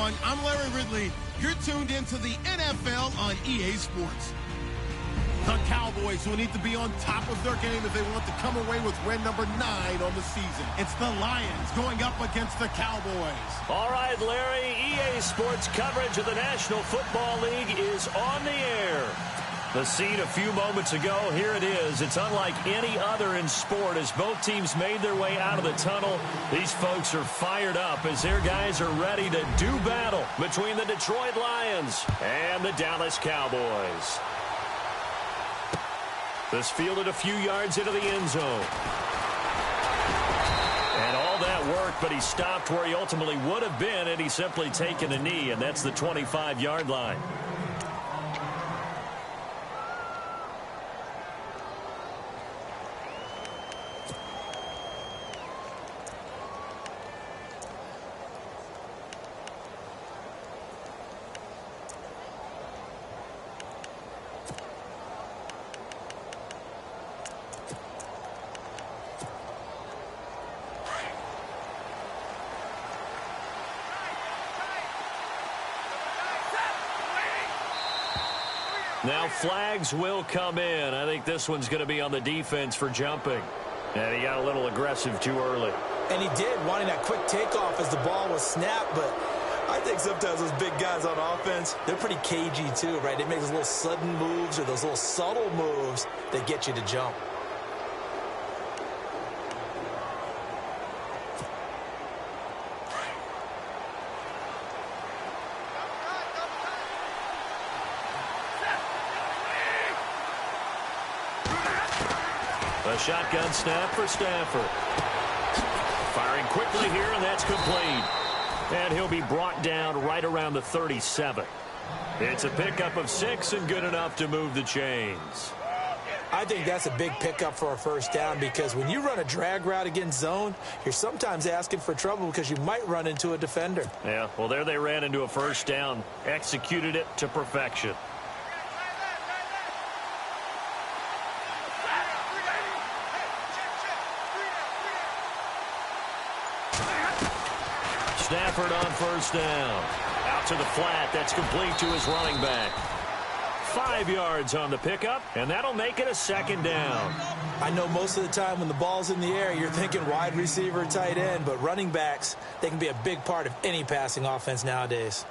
everyone. I'm Larry Ridley. You're tuned into the NFL on EA Sports. The Cowboys will need to be on top of their game if they want to come away with win number 9 on the season. It's the Lions going up against the Cowboys. All right, Larry, EA Sports coverage of the National Football League is on the air. The scene a few moments ago, here it is. It's unlike any other in sport as both teams made their way out of the tunnel. These folks are fired up as their guys are ready to do battle between the Detroit Lions and the Dallas Cowboys. This fielded a few yards into the end zone. And all that work, but he stopped where he ultimately would have been had he simply taken a knee, and that's the 25-yard line. Now flags will come in. I think this one's going to be on the defense for jumping. And he got a little aggressive too early. And he did, wanting that quick takeoff as the ball was snapped. But I think sometimes those big guys on offense, they're pretty cagey too, right? They make those little sudden moves or those little subtle moves that get you to jump. A shotgun snap for Stafford. Firing quickly here, and that's complete. And he'll be brought down right around the 37. It's a pickup of 6 and good enough to move the chains. I think that's a big pickup for a first down because when you run a drag route against zone, you're sometimes asking for trouble because you might run into a defender. Yeah, well, there they ran into a first down. Executed it to perfection. Stafford on first down. Out to the flat. That's complete to his running back. 5 yards on the pickup, and that'll make it a second down. I know most of the time when the ball's in the air, you're thinking wide receiver, tight end, but running backs, they can be a big part of any passing offense nowadays.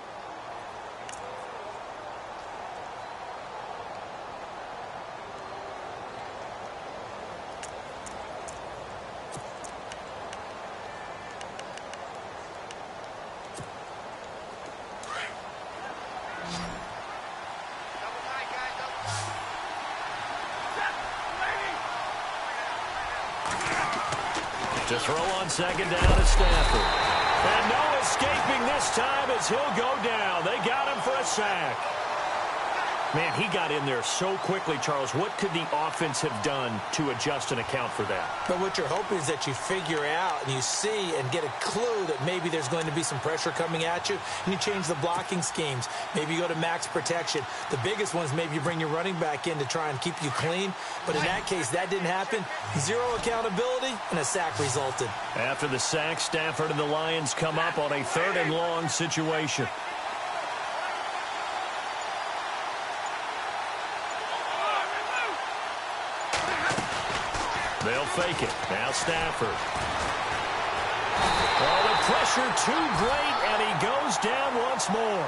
To throw on second down is Stafford. And no escaping this time as he'll go down. They got him for a sack. Man, he got in there so quickly, Charles. What could the offense have done to adjust and account for that? But what you're hoping is that you figure out and you see and get a clue that maybe there's going to be some pressure coming at you, and you change the blocking schemes. Maybe you go to max protection. The biggest one is maybe you bring your running back in to try and keep you clean. But in that case, that didn't happen. 0 accountability, and a sack resulted. After the sack, Stafford and the Lions come up on a 3rd and long situation. They'll fake it. Now Stafford. Oh, the pressure too great, and he goes down once more.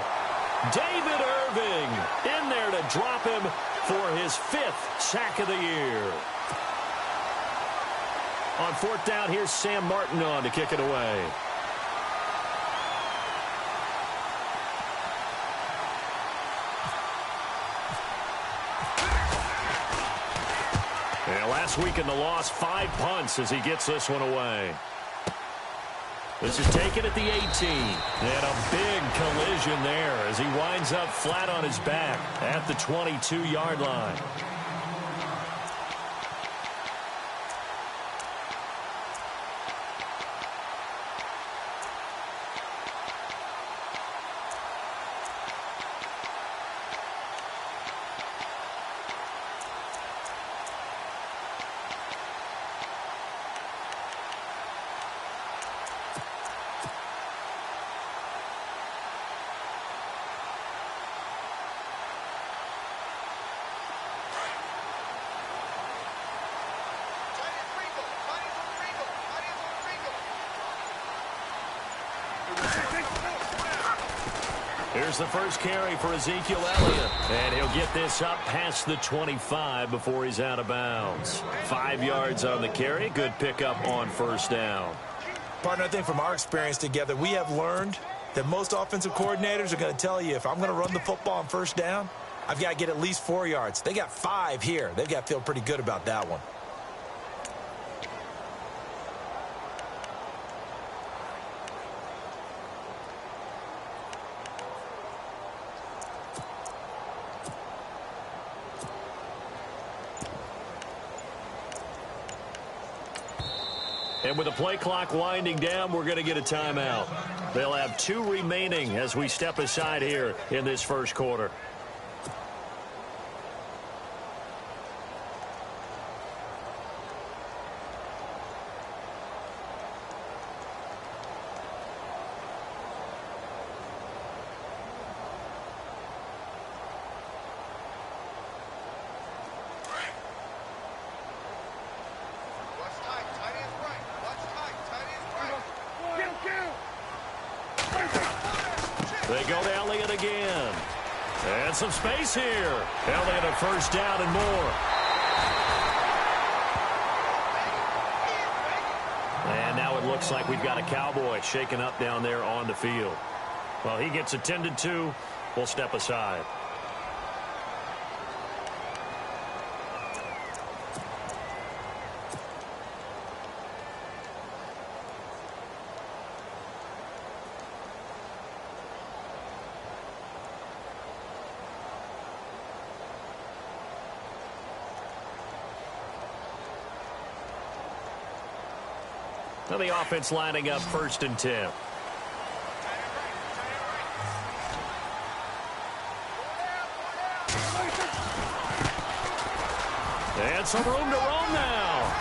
David Irving in there to drop him for his 5th sack of the year. On 4th down, here's Sam Martin on to kick it away. Last week in the loss, 5 punts as he gets this one away. This is taken at the 18. And a big collision there as he winds up flat on his back at the 22-yard line. Here's the first carry for Ezekiel Elliott. And he'll get this up past the 25 before he's out of bounds. 5 yards on the carry. Good pickup on first down. Partner, I think from our experience together, we have learned that most offensive coordinators are going to tell you, if I'm going to run the football on first down, I've got to get at least 4 yards. They got 5 here. They've got to feel pretty good about that one. And with the play clock winding down, we're going to get a timeout. They'll have 2 remaining as we step aside here in this first quarter. They go to Elliott again. And some space here. Elliott a first down and more. And now it looks like we've got a Cowboy shaken up down there on the field. Well, he gets attended to. We'll step aside. Now the offense lining up 1st and 10. And some room to roam now.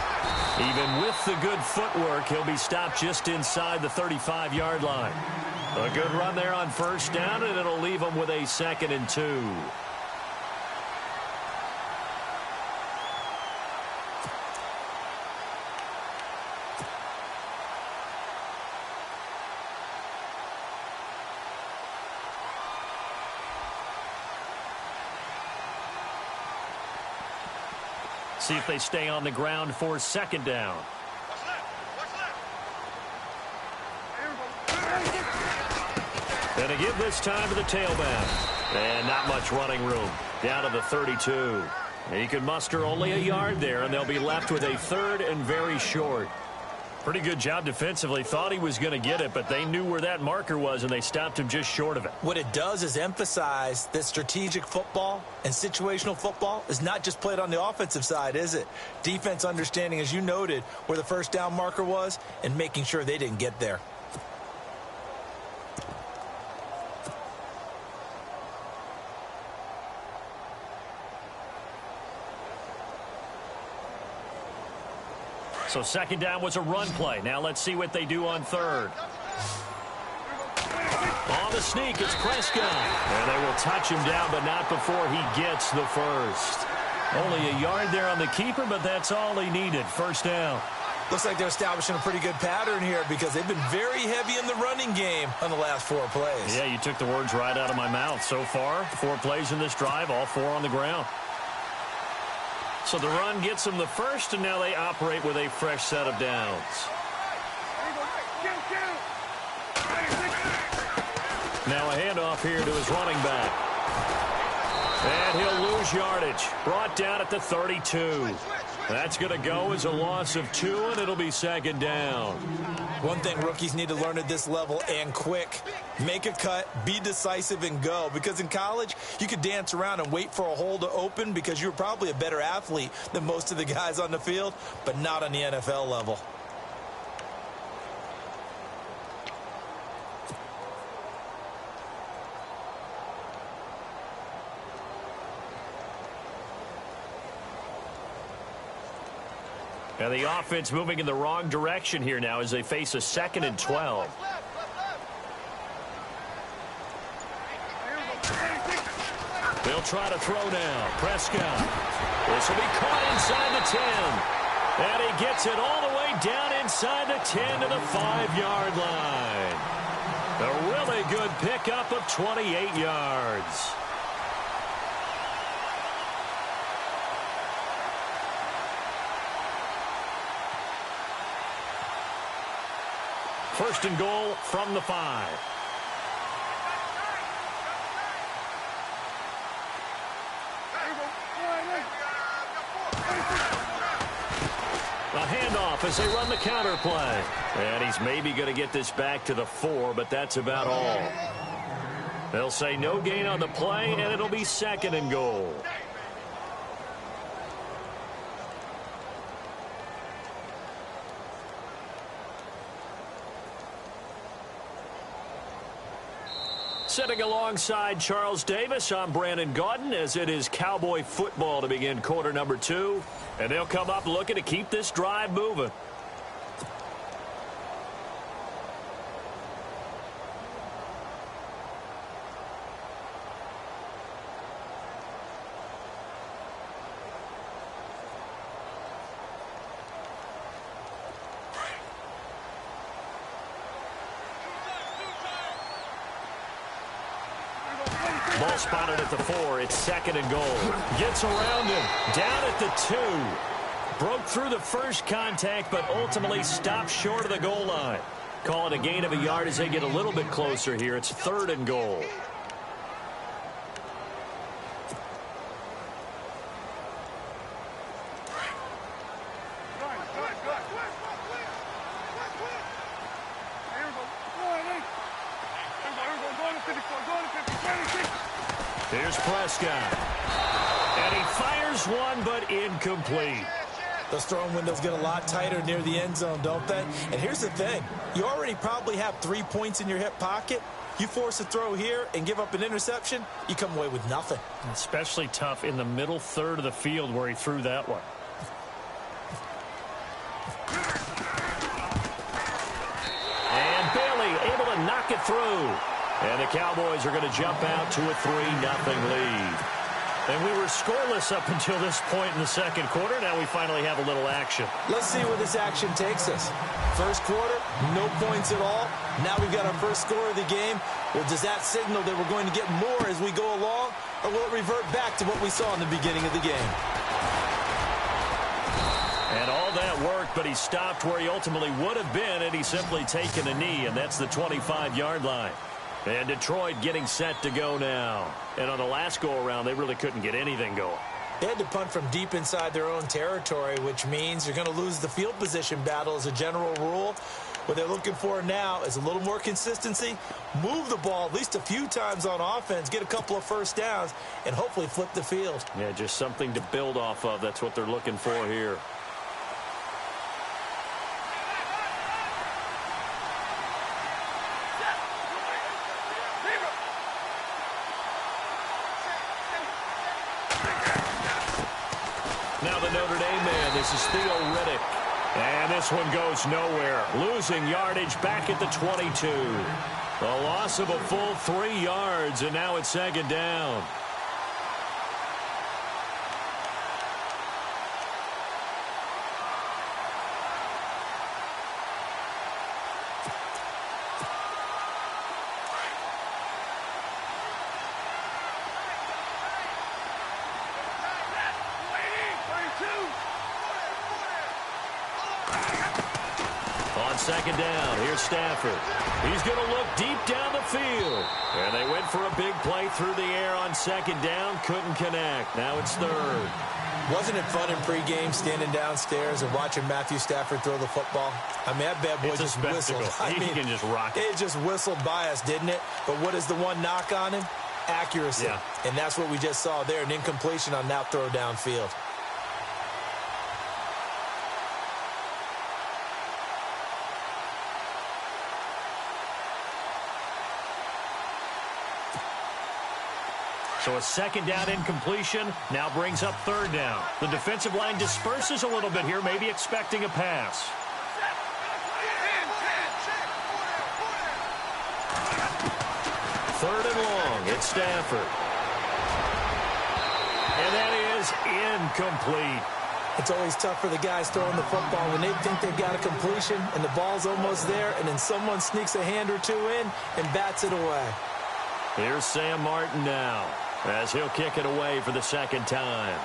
Even with the good footwork, he'll be stopped just inside the 35-yard line. A good run there on first down, and it'll leave him with a 2nd and 2. See if they stay on the ground for 2nd down. And a give this time to the tailback. And not much running room. Down to the 32. He could muster only a yard there, and they'll be left with a 3rd and very short. Pretty good job defensively. Thought he was going to get it, but they knew where that marker was, and they stopped him just short of it. What it does is emphasize that strategic football and situational football is not just played on the offensive side, is it? Defense understanding, as you noted, where the first down marker was and making sure they didn't get there. So 2nd down was a run play. Now let's see what they do on 3rd. On the sneak, it's Prescott. And they will touch him down, but not before he gets the first. Only a yard there on the keeper, but that's all he needed. First down. Looks like they're establishing a pretty good pattern here because they've been very heavy in the running game on the last 4 plays. Yeah, you took the words right out of my mouth. So far, 4 plays in this drive, all 4 on the ground. So the run gets them the first, and now they operate with a fresh set of downs. Now a handoff here to his running back. And he'll lose yardage. Brought down at the 32. That's going to go as a loss of 2, and it'll be 2nd down. One thing rookies need to learn at this level, and quick, make a cut, be decisive, and go. Because in college, you could dance around and wait for a hole to open because you're probably a better athlete than most of the guys on the field, but not on the NFL level. And the offense moving in the wrong direction here now as they face a 2nd and 12. They'll try to throw now. Prescott. This will be caught inside the 10. And he gets it all the way down inside the 10 to the 5-yard line. A really good pickup of 28 yards. First and goal from the 5. A handoff as they run the counter play. And he's maybe going to get this back to the 4, but that's about all. They'll say no gain on the play, and it'll be second and goal. Sitting alongside Charles Davis, I'm Brandon Gaudin, as it is Cowboy football to begin quarter number 2. And they'll come up looking to keep this drive moving. Ball spotted at the 4. It's second and goal. Gets around him. Down at the 2. Broke through the first contact, but ultimately stopped short of the goal line. Call it a gain of a yard as they get a little bit closer here. It's third and goal. Here's Prescott. And he fires one, but incomplete. Those throwing windows get a lot tighter near the end zone, don't they? And here's the thing. You already probably have 3 points in your hip pocket. You force a throw here and give up an interception, you come away with nothing. Especially tough in the middle third of the field where he threw that one. And Bailey able to knock it through. And the Cowboys are going to jump out to a 3-0 lead. And we were scoreless up until this point in the second quarter. Now we finally have a little action. Let's see where this action takes us. First quarter, no points at all. Now we've got our first score of the game. Well, does that signal that we're going to get more as we go along? Or will it revert back to what we saw in the beginning of the game? And all that worked, but he stopped where he ultimately would have been had he simply taken a knee, and that's the 25-yard line. And Detroit getting set to go now. And on the last go-around, they really couldn't get anything going. They had to punt from deep inside their own territory, which means you're going to lose the field position battle as a general rule. What they're looking for now is a little more consistency, move the ball at least a few times on offense, get a couple of first downs, and hopefully flip the field. Yeah, just something to build off of. That's what they're looking for here. Now the Notre Dame man, this is Theo Riddick. And this one goes nowhere. Losing yardage back at the 22. A loss of a full 3 yards, and now it's second down. Second down. Here's Stafford. He's going to look deep down the field. And they went for a big play through the air on second down. Couldn't connect. Now it's third. Wasn't it fun in pregame standing downstairs and watching Matthew Stafford throw the football? I mean, that bad boy just whistled. He can just rock it. It just whistled by us, didn't it? But what is the one knock on him? Accuracy. Yeah. And that's what we just saw there, an incompletion on that throw downfield. So a second down incompletion now brings up third down. The defensive line disperses a little bit here, maybe expecting a pass. Third and long. It's Stafford. And that is incomplete. It's always tough for the guys throwing the football when they think they've got a completion and the ball's almost there, and then someone sneaks a hand or two in and bats it away. Here's Sam Martin now as he'll kick it away for the second time.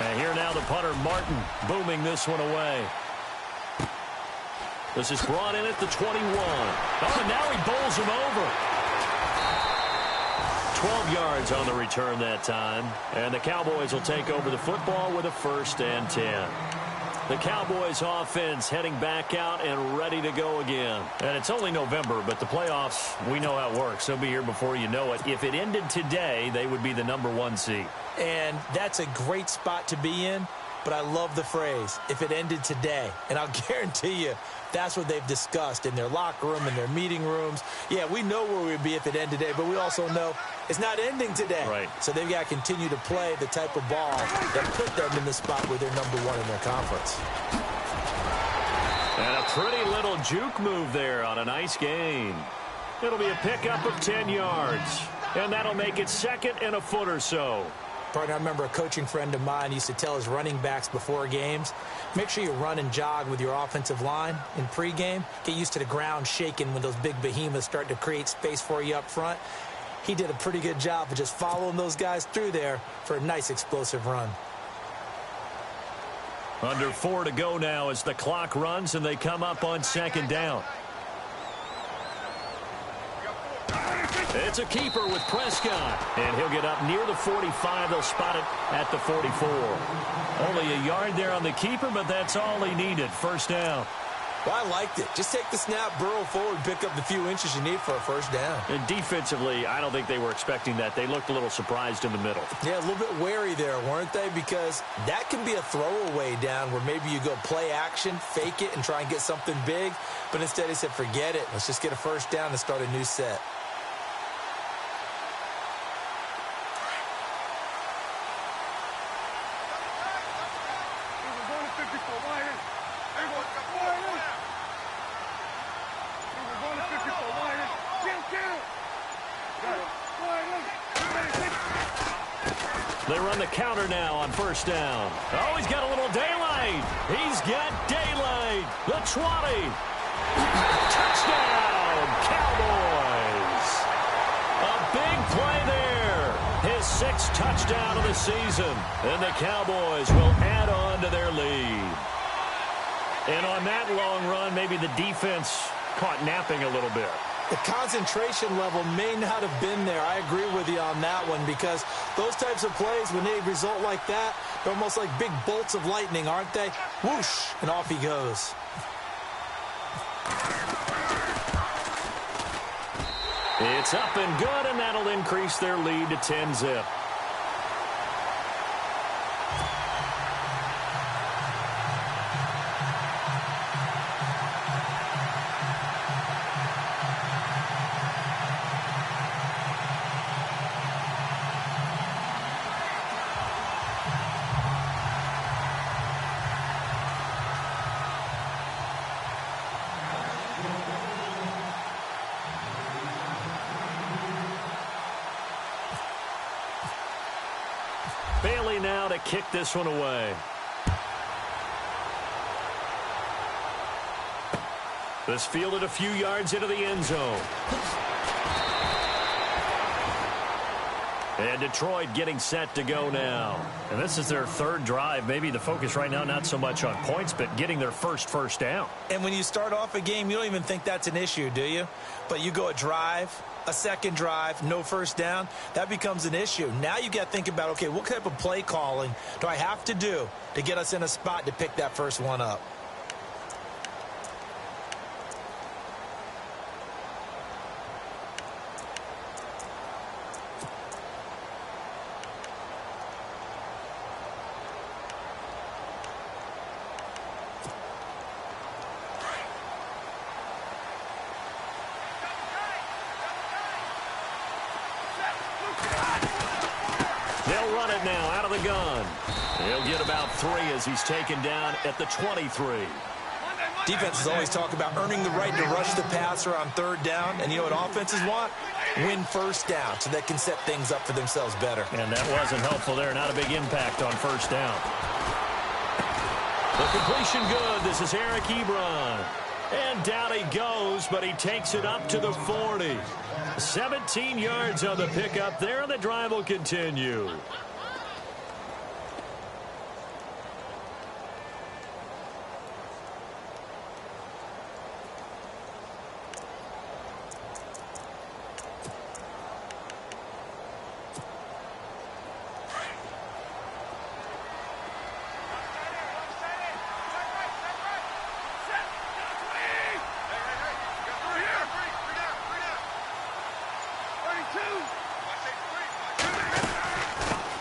And here now the punter, Martin, booming this one away. This is brought in at the 21. Oh, and now he bowls him over. 12 yards on the return that time. And the Cowboys will take over the football with a 1st and 10. The Cowboys offense heading back out and ready to go again. And it's only November, but the playoffs, we know how it works. They'll be here before you know it. If it ended today, they would be the #1 seed. And that's a great spot to be in, but I love the phrase, if it ended today. And I'll guarantee you, that's what they've discussed in their locker room, in their meeting rooms. Yeah, we know where we'd be if it ended today, but we also know it's not ending today. Right. So they've got to continue to play the type of ball that put them in the spot where they're #1 in their conference. And a pretty little juke move there on a nice gain. It'll be a pickup of 10 yards, and that'll make it 2nd and a foot or so. Partner, I remember a coaching friend of mine used to tell his running backs before games, make sure you run and jog with your offensive line in pregame. Get used to the ground shaking when those big behemoths start to create space for you up front. He did a pretty good job of just following those guys through there for a nice explosive run. Under 4 to go now as the clock runs and they come up on 2nd down. It's a keeper with Prescott, and he'll get up near the 45. They'll spot it at the 44. Only a yard there on the keeper, but that's all he needed. 1st down. Well, I liked it. Just take the snap, burrow forward, pick up the few inches you need for a 1st down. And defensively, I don't think they were expecting that. They looked a little surprised in the middle. Yeah, a little bit wary there, weren't they? Because that can be a throwaway down where maybe you go play action, fake it, and try and get something big. But instead he said, forget it. Let's just get a 1st down and start a new set. They run the counter now on 1st down. Oh, he's got a little daylight. He's got daylight. The 20. Touchdown, Cowboys. A big play there. His 6th touchdown of the season. And the Cowboys will add on to their lead. And on that long run, maybe the defense caught napping a little bit. The concentration level may not have been there. I agree with you on that one because those types of plays, when they result like that, they're almost like big bolts of lightning, aren't they? Whoosh, and off he goes. It's up and good, and that'll increase their lead to 10-zip. Bailey now to kick this one away. This fielded a few yards into the end zone. And Detroit getting set to go now. And this is their 3rd drive. Maybe the focus right now not so much on points, but getting their first down. And when you start off a game, you don't even think that's an issue, do you? But you go a drive, a 2nd drive, no 1st down, that becomes an issue. Now you got to think about, okay, what type of play calling do I have to do to get us in a spot to pick that first one up? They'll run it now out of the gun. He'll get about 3 as he's taken down at the 23. Defenses always talk about earning the right to rush the passer on 3rd down. And you know what offenses want? Win 1st down so they can set things up for themselves better. And that wasn't helpful there. Not a big impact on 1st down. The completion good. This is Eric Ebron. And down he goes, but he takes it up to the 40. 17 yards on the pickup there, and the drive will continue.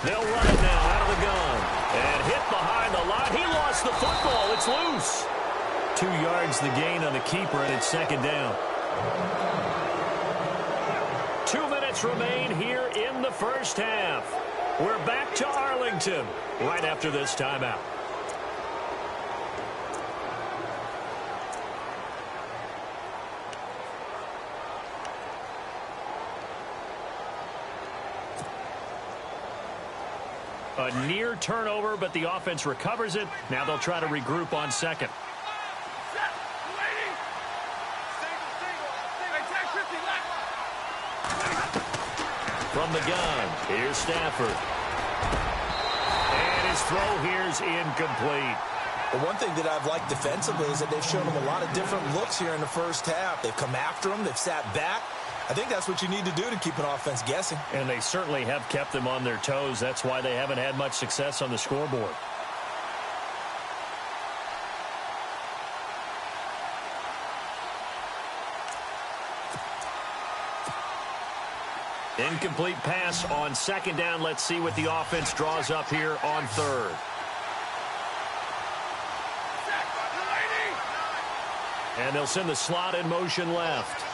They'll run it now out of the gun. And hit behind the line. He lost the football. It's loose. 2 yards the gain on the keeper, and it's 2nd down. 2 minutes remain here in the 1st half. We're back to Arlington right after this timeout. A near turnover, but the offense recovers it. Now they'll try to regroup on 2nd. From the gun, here's Stafford. And his throw here's incomplete. But one thing that I've liked defensively is that they've shown them a lot of different looks here in the 1st half. They've come after them. They've sat back. I think that's what you need to do to keep an offense guessing. And they certainly have kept them on their toes. That's why they haven't had much success on the scoreboard. Incomplete pass on 2nd down. Let's see what the offense draws up here on 3rd. And they'll send the slot in motion left.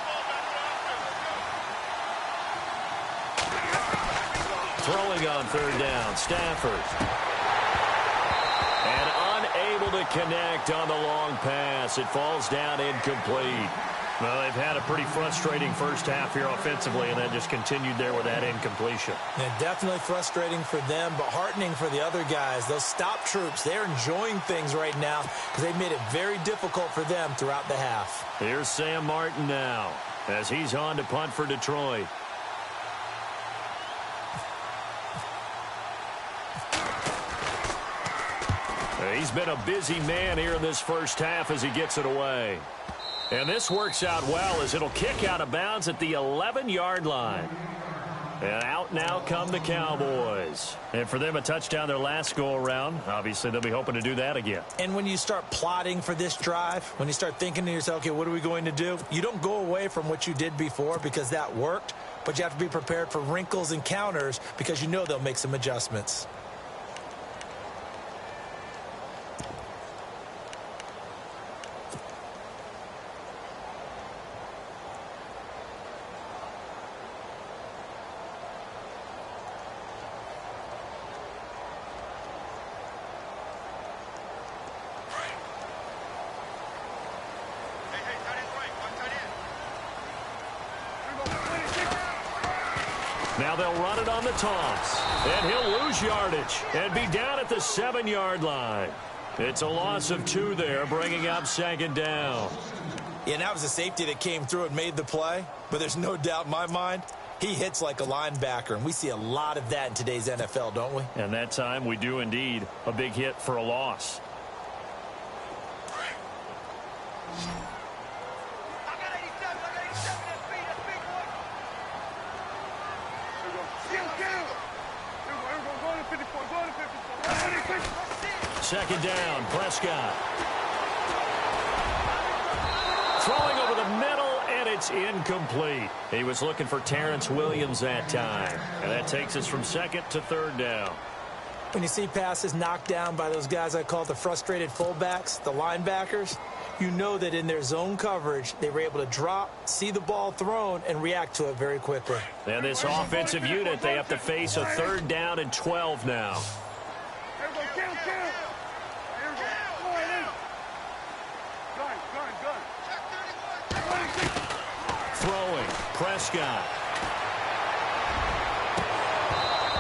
Throwing on 3rd down, Stafford. And unable to connect on the long pass. It falls down incomplete. Well, they've had a pretty frustrating 1st half here offensively, and then just continued there with that incompletion. Yeah, definitely frustrating for them, but heartening for the other guys. Those stop troops, they're enjoying things right now because they've made it very difficult for them throughout the half. Here's Sam Martin now as he's on to punt for Detroit. He's been a busy man here in this 1st half as he gets it away. And this works out well as it'll kick out of bounds at the 11-yard line. And out now come the Cowboys. And for them, a touchdown their last go-around. Obviously, they'll be hoping to do that again. And when you start plotting for this drive, when you start thinking to yourself, okay, what are we going to do? You don't go away from what you did before because that worked, but you have to be prepared for wrinkles and counters because you know they'll make some adjustments. Now they'll run it on the toss. And he'll lose yardage and be down at the 7-yard line. It's a loss of 2 there, bringing up 2nd down. Yeah, that was a safety that came through and made the play. But there's no doubt in my mind, he hits like a linebacker. And we see a lot of that in today's NFL, don't we? And that time we do indeed. A big hit for a loss. Second down, Prescott. Throwing over the middle, and it's incomplete. He was looking for Terrence Williams that time. And that takes us from 2nd to 3rd down. When you see passes knocked down by those guys I call the frustrated fullbacks, the linebackers, you know that in their zone coverage, they were able to drop, see the ball thrown, and react to it very quickly. And this offensive unit, they have to face a 3rd down and 12 now. Throwing, Prescott.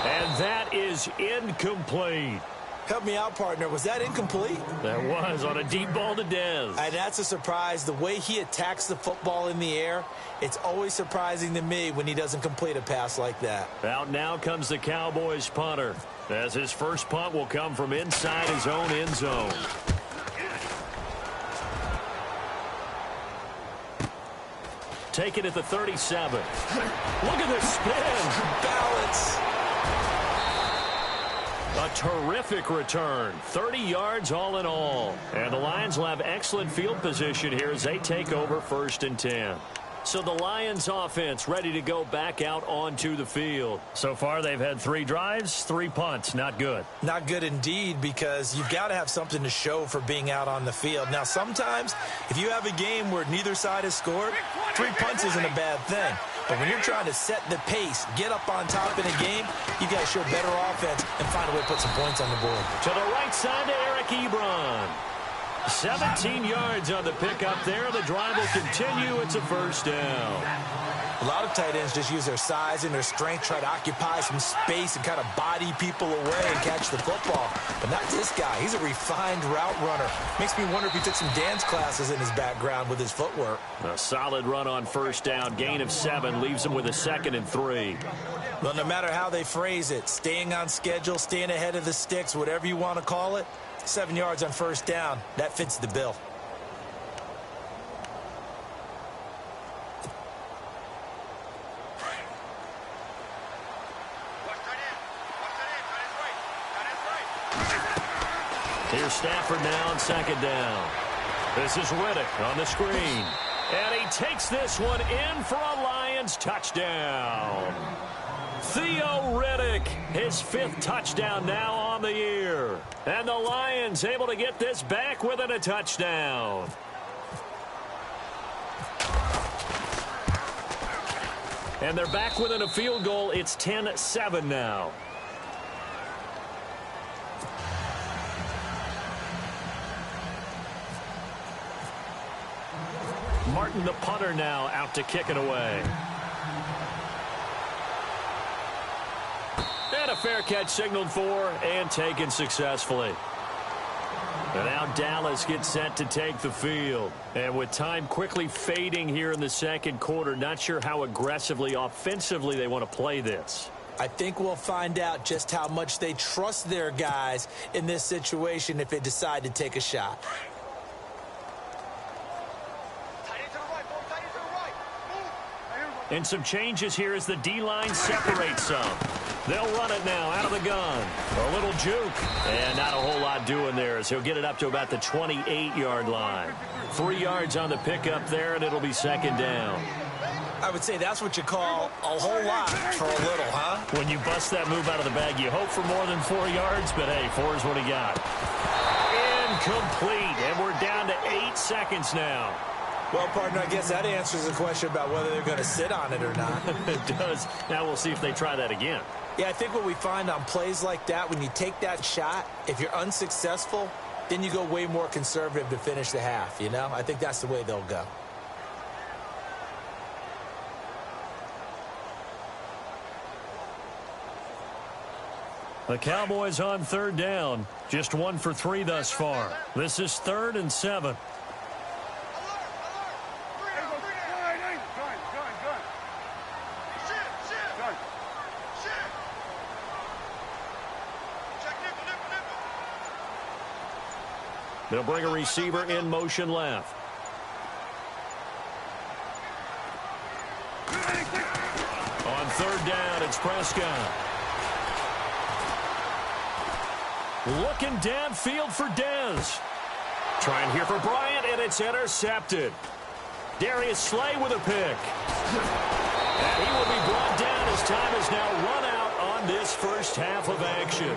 And that is incomplete. Help me out, partner. Was that incomplete? That was on a deep ball to Dez. And that's a surprise. The way he attacks the football in the air, it's always surprising to me when he doesn't complete a pass like that. Out now comes the Cowboys punter, as his first punt will come from inside his own end zone. Take it at the 37. Look at this spin. Balance. A terrific return. 30 yards all in all. And the Lions will have excellent field position here as they take over 1st and 10. So the Lions offense ready to go back out onto the field. So far they've had 3 drives, 3 punts. Not good. Not good indeed, because you've got to have something to show for being out on the field. Now, sometimes if you have a game where neither side has scored, 3 punts isn't a bad thing. But when you're trying to set the pace, get up on top in a game, you got to show better offense and find a way to put some points on the board. To the right side to Eric Ebron. 17 yards on the pickup there. The drive will continue. It's a 1st down. A lot of tight ends just use their size and their strength, try to occupy some space and kind of body people away and catch the football. But not this guy. He's a refined route runner. Makes me wonder if he took some dance classes in his background with his footwork. A solid run on 1st down. Gain of 7 leaves him with a 2nd and 3. Well, no matter how they phrase it, staying on schedule, staying ahead of the sticks, whatever you want to call it, 7 yards on 1st down. That fits the bill. Here's Stafford now on 2nd down. This is Riddick on the screen. And he takes this one in for a Lions touchdown. Theo Riddick, his 5th touchdown now on the year. And the Lions able to get this back within a touchdown. And they're back within a field goal. It's 10-7 now. Martin, the punter, now out to kick it away. And a fair catch signaled for and taken successfully. And now Dallas gets set to take the field. And with time quickly fading here in the 2nd quarter, not sure how aggressively, offensively they want to play this. I think we'll find out just how much they trust their guys in this situation if they decide to take a shot. And some changes here as the D-line separates some. They'll run it now out of the gun. A little juke. And not a whole lot doing there as he'll get it up to about the 28-yard line. 3 yards on the pickup there, and it'll be 2nd down. I would say that's what you call a whole lot for a little, huh? When you bust that move out of the bag, you hope for more than 4 yards, but hey, 4 is what he got. Incomplete, and we're down to 8 seconds now. Well, partner, I guess that answers the question about whether they're going to sit on it or not. It does. Now we'll see if they try that again. Yeah, I think what we find on plays like that, when you take that shot, if you're unsuccessful, then you go way more conservative to finish the half, you know? I think that's the way they'll go. The Cowboys on 3rd down. Just 1 for 3 thus far. This is 3rd and 7. They'll bring a receiver in motion left. On 3rd down, it's Prescott. Looking downfield for Dez. Trying here for Bryant, and it's intercepted. Darius Slay with a pick. And he will be brought down as time is now run out on this first half of action.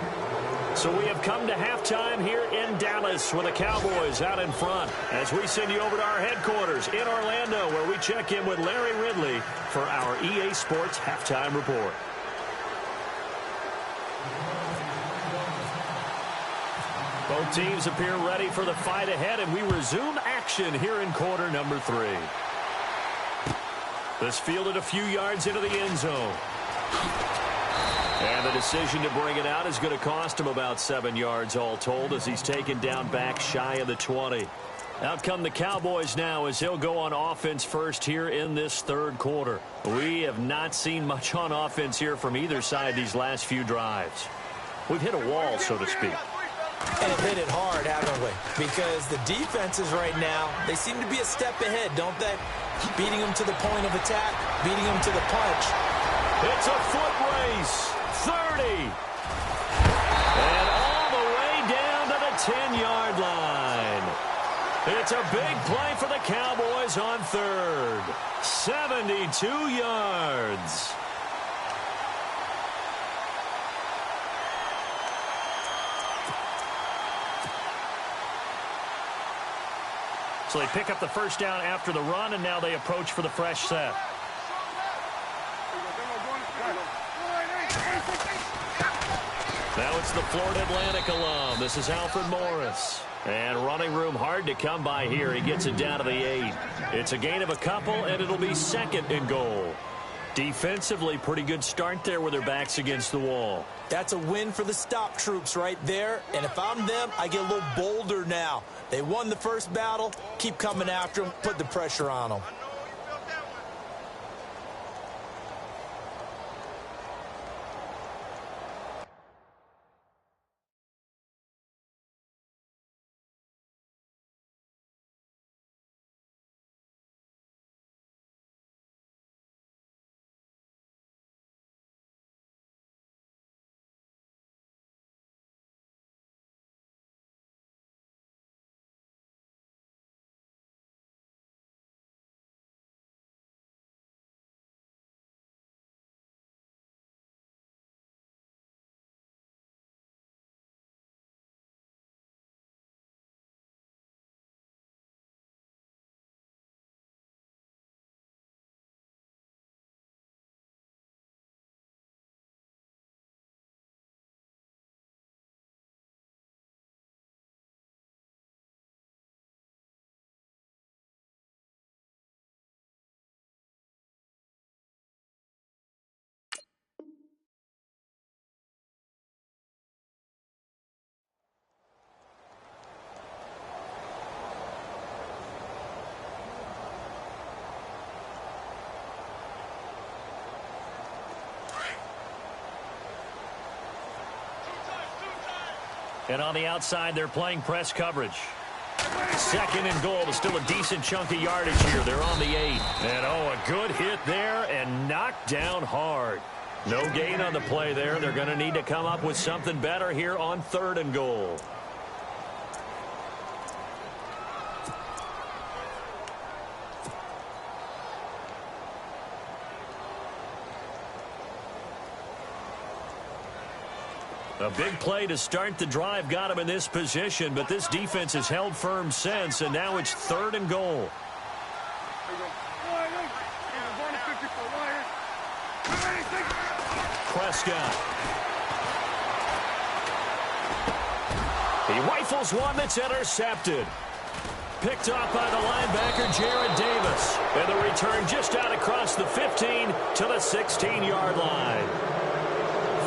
So we have come to halftime here in Dallas with the Cowboys out in front as we send you over to our headquarters in Orlando where we check in with Larry Ridley for our EA Sports Halftime Report. Both teams appear ready for the fight ahead, and we resume action here in quarter number 3. This fielded a few yards into the end zone. And the decision to bring it out is going to cost him about 7 yards all told as he's taken down back shy of the 20. Out come the Cowboys now as he'll go on offense first here in this third quarter. We have not seen much on offense here from either side these last few drives. We've hit a wall, so to speak. And hit it hard, haven't we? Because the defenses right now, they seem to be a step ahead, don't they? Beating them to the point of attack, beating them to the punch. It's a foot race. 30. And all the way down to the 10-yard line. It's a big play for the Cowboys on third. 72 yards. So they pick up the first down after the run, and now they approach for the fresh set. Now it's the Florida Atlantic alum. This is Alfred Morris. And running room hard to come by here. He gets it down to the 8. It's a gain of a couple, and it'll be second and goal. Defensively, pretty good start there with their backs against the wall. That's a win for the stop troops right there. And if I'm them, I get a little bolder now. They won the first battle. Keep coming after them. Put the pressure on them. And on the outside, they're playing press coverage. Second and goal, but still a decent chunk of yardage here. They're on the 8. And, oh, a good hit there and knocked down hard. No gain on the play there. They're going to need to come up with something better here on third and goal. A big play to start the drive got him in this position, but this defense has held firm since, and now it's third and goal. Prescott. He rifles one that's intercepted. Picked off by the linebacker, Jared Davis. And the return just out across the 15 to the 16-yard line.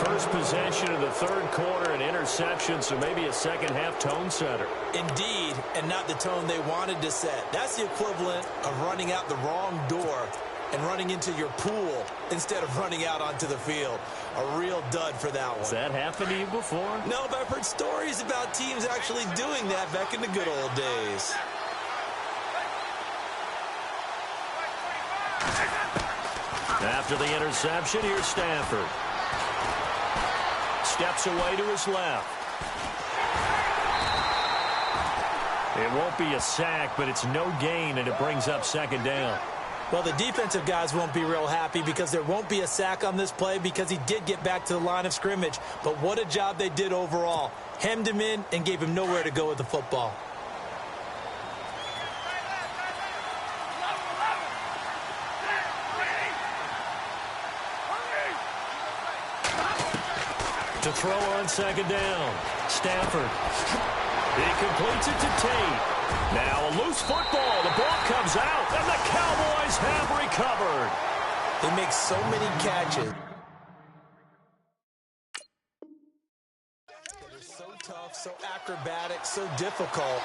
First possession of the third quarter, an interception, so maybe a second-half tone setter. Indeed, and not the tone they wanted to set. That's the equivalent of running out the wrong door and running into your pool instead of running out onto the field. A real dud for that one. Has that happened to you before? No, but I've heard stories about teams actually doing that back in the good old days. After the interception, here's Stafford. Steps away to his left. It won't be a sack, but it's no gain, and it brings up second down. Well, the defensive guys won't be real happy because there won't be a sack on this play because he did get back to the line of scrimmage. But what a job they did overall. Hemmed him in and gave him nowhere to go with the football. To throw on second down. Stafford. He completes it to Tate. Now a loose football. The ball comes out, and the Cowboys have recovered. They make so many catches. They're so tough, so acrobatic, so difficult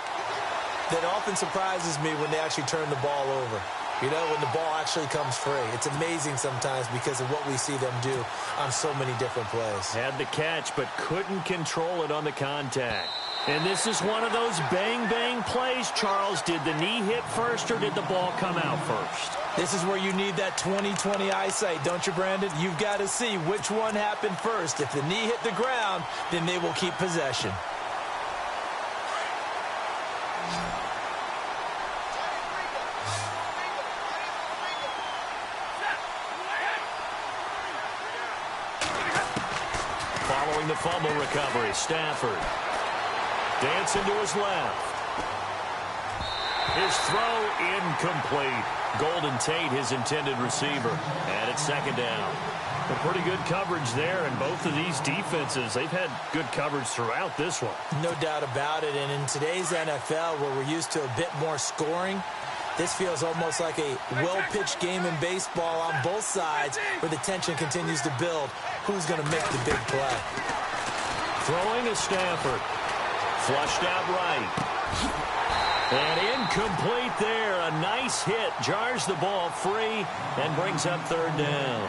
that often surprises me when they actually turn the ball over. You know, when the ball actually comes free. It's amazing sometimes because of what we see them do on so many different plays. Had the catch, but couldn't control it on the contact. And this is one of those bang-bang plays, Charles. Did the knee hit first, or did the ball come out first? This is where you need that 20/20 eyesight, don't you, Brandon? You've got to see which one happened first. If the knee hit the ground, then they will keep possession. Following the fumble recovery, Stafford. Dancing to his left. His throw incomplete. Golden Tate, his intended receiver. And it's second down. A pretty good coverage there, and both of these defenses, they've had good coverage throughout this one. No doubt about it, and in today's NFL, where we're used to a bit more scoring, this feels almost like a well-pitched game in baseball on both sides where the tension continues to build. Who's going to make the big play? Throwing is Stafford. Flushed out right. And incomplete there. A nice hit. Jars the ball free and brings up third down.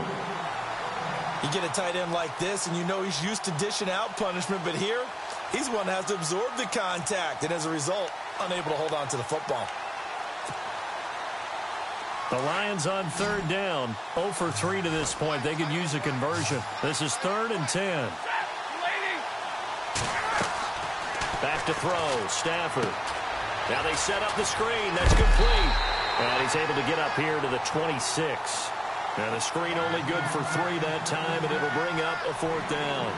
You get a tight end like this, and you know he's used to dishing out punishment, but here, he's one that has to absorb the contact, and as a result, unable to hold on to the football. The Lions on third down. 0 for 3 to this point. They could use a conversion. This is 3rd and 10. Back to throw. Stafford. Now they set up the screen. That's complete. And he's able to get up here to the 26. And the screen only good for 3 that time, and it'll bring up a 4th down.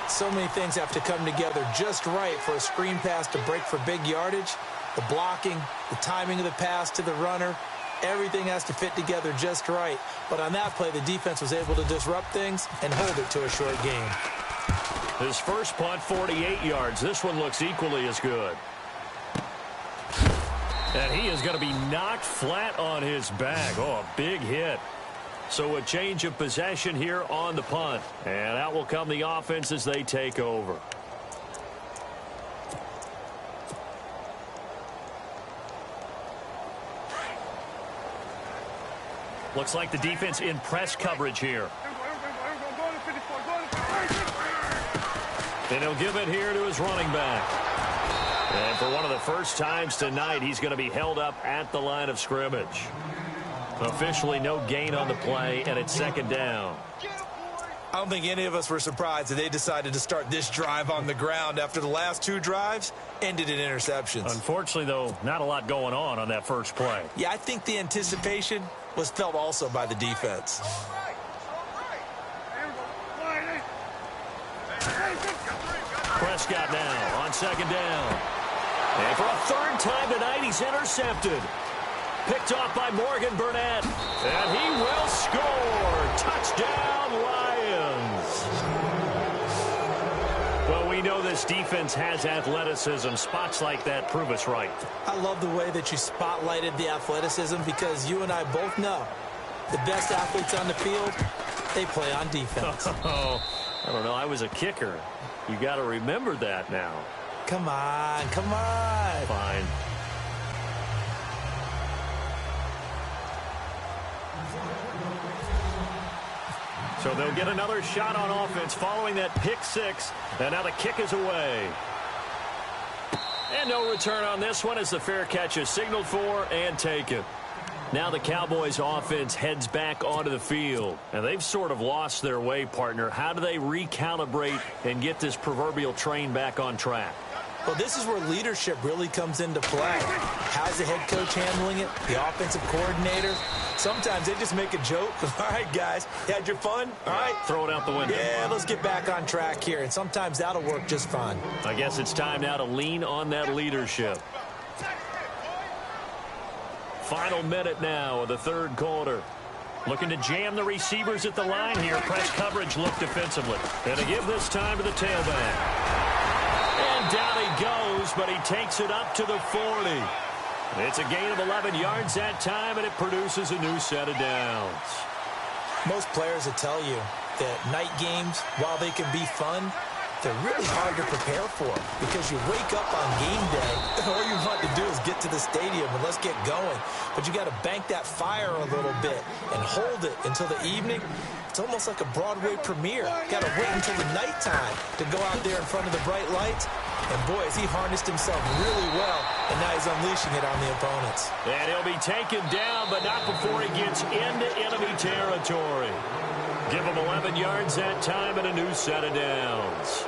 So many things have to come together just right for a screen pass to break for big yardage. The blocking, the timing of the pass to the runner, everything has to fit together just right. But on that play, the defense was able to disrupt things and hold it to a short game. His first punt, 48 yards. This one looks equally as good. And he is going to be knocked flat on his back. Oh, a big hit. So a change of possession here on the punt. And out will come the offense as they take over. Looks like the defense in press coverage here. And he'll give it here to his running back. And for one of the first times tonight, he's going to be held up at the line of scrimmage. Officially no gain on the play, and it's second down. I don't think any of us were surprised that they decided to start this drive on the ground after the last 2 drives ended in interceptions. Unfortunately, though, not a lot going on that first play. Yeah, I think the anticipation was felt also by the defense. Prescott now on second down. And for a 3rd time tonight, he's intercepted. Picked off by Morgan Burnett. And he will score. Touchdown, Lions. Well, we know this defense has athleticism. Spots like that prove us right. I love the way that you spotlighted the athleticism because you and I both know the best athletes on the field, they play on defense. Oh, I don't know. I was a kicker. You got to remember that now. Come on, come on. Fine. So they'll get another shot on offense following that pick 6. And now the kick is away. And no return on this one as the fair catch is signaled for and taken. Now the Cowboys offense heads back onto the field. And they've sort of lost their way, partner. How do they recalibrate and get this proverbial train back on track? Well, this is where leadership really comes into play. How's the head coach handling it? The offensive coordinator? Sometimes they just make a joke. All right, guys, you had your fun? All right. Throw it out the window. Yeah, let's get back on track here. And sometimes that'll work just fine. I guess it's time now to lean on that leadership. Final minute now of the third quarter. Looking to jam the receivers at the line here. Press coverage look defensively. And to give this time to the tailback. And down he goes, but he takes it up to the 40. It's a gain of 11 yards that time, and it produces a new set of downs. Most players will tell you that night games, while they can be fun, they're really hard to prepare for because you wake up on game day and all you want to do is get to the stadium and let's get going. But you got to bank that fire a little bit and hold it until the evening. It's almost like a Broadway premiere. Got to wait until the nighttime to go out there in front of the bright lights. And boy, has he harnessed himself really well, and now he's unleashing it on the opponents. And he'll be taken down, but not before he gets into enemy territory. Give him 11 yards that time and a new set of downs.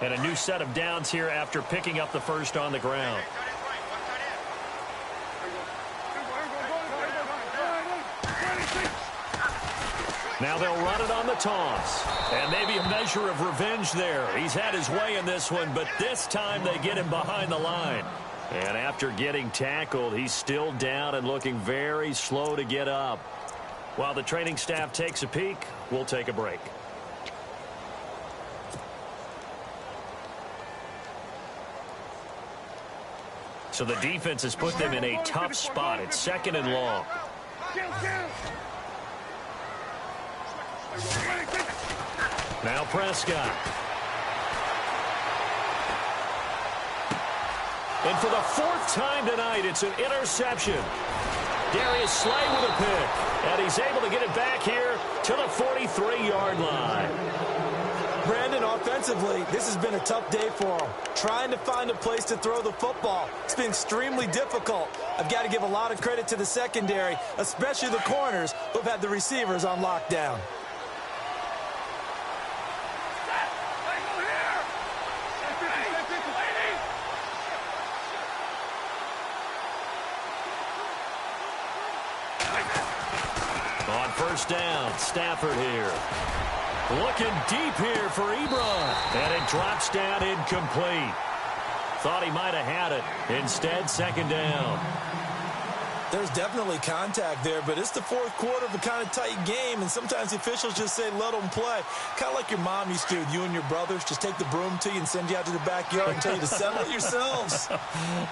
And a new set of downs here after picking up the first on the ground. Now they'll run it on the toss. And maybe a measure of revenge there. He's had his way in this one, but this time they get him behind the line. And after getting tackled, he's still down and looking very slow to get up. While the training staff takes a peek, we'll take a break. So the defense has put them in a tough spot. It's 2nd and long. Now Prescott. And for the 4th time tonight, it's an interception. Darius Slay with a pick. And he's able to get it back here to the 43-yard line. Brandon, offensively, this has been a tough day for him. Trying to find a place to throw the football. It's been extremely difficult. I've got to give a lot of credit to the secondary, especially the corners who've had the receivers on lockdown. On first down, Stafford here. Looking deep here for Ebron. And it drops down incomplete. Thought he might have had it. Instead, 2nd down. There's definitely contact there, but it's the fourth quarter of a kind of tight game, and sometimes the officials just say, let them play. Kind of like your mom used to with you and your brothers. Just take the broom to you and send you out to the backyard and tell you to settle it yourselves.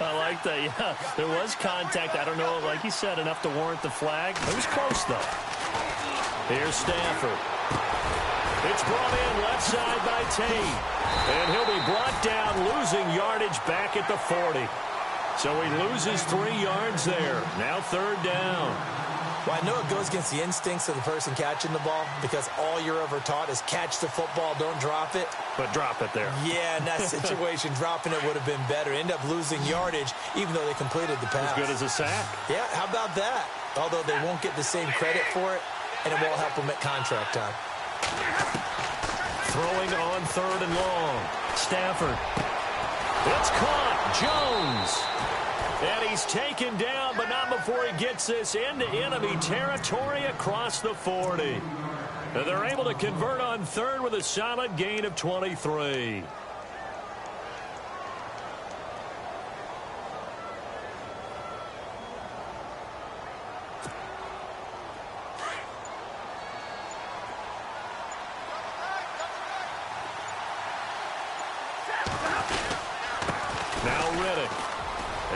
I like that, yeah. There was contact. I don't know, like you said, enough to warrant the flag. It was close, though. Here's Stafford. It's brought in left side by Tate. And he'll be brought down, losing yardage back at the 40. So he loses 3 yards there. Now third down. Well, I know it goes against the instincts of the person catching the ball because all you're ever taught is catch the football, don't drop it. But drop it there. Yeah, in that situation, dropping it would have been better. End up losing yardage, even though they completed the pass. As good as a sack. Yeah, how about that? Although they won't get the same credit for it, and it won't help them at contract time. Throwing on third and long. Stafford. It's caught. Jones. And he's taken down, but not before he gets this into enemy territory across the 40. And they're able to convert on third with a solid gain of 23.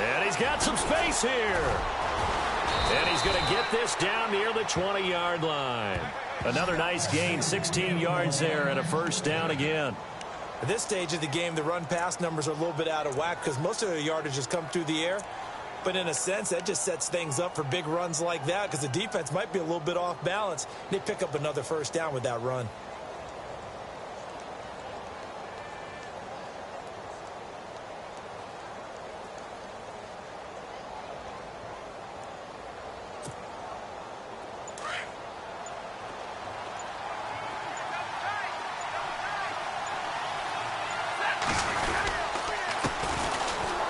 And he's got some space here. And he's going to get this down near the 20-yard line. Another nice gain, 16 yards there, and a first down again. At this stage of the game, the run-pass numbers are a little bit out of whack because most of the yardage has come through the air. But in a sense, that just sets things up for big runs like that because the defense might be a little bit off balance. They pick up another first down with that run.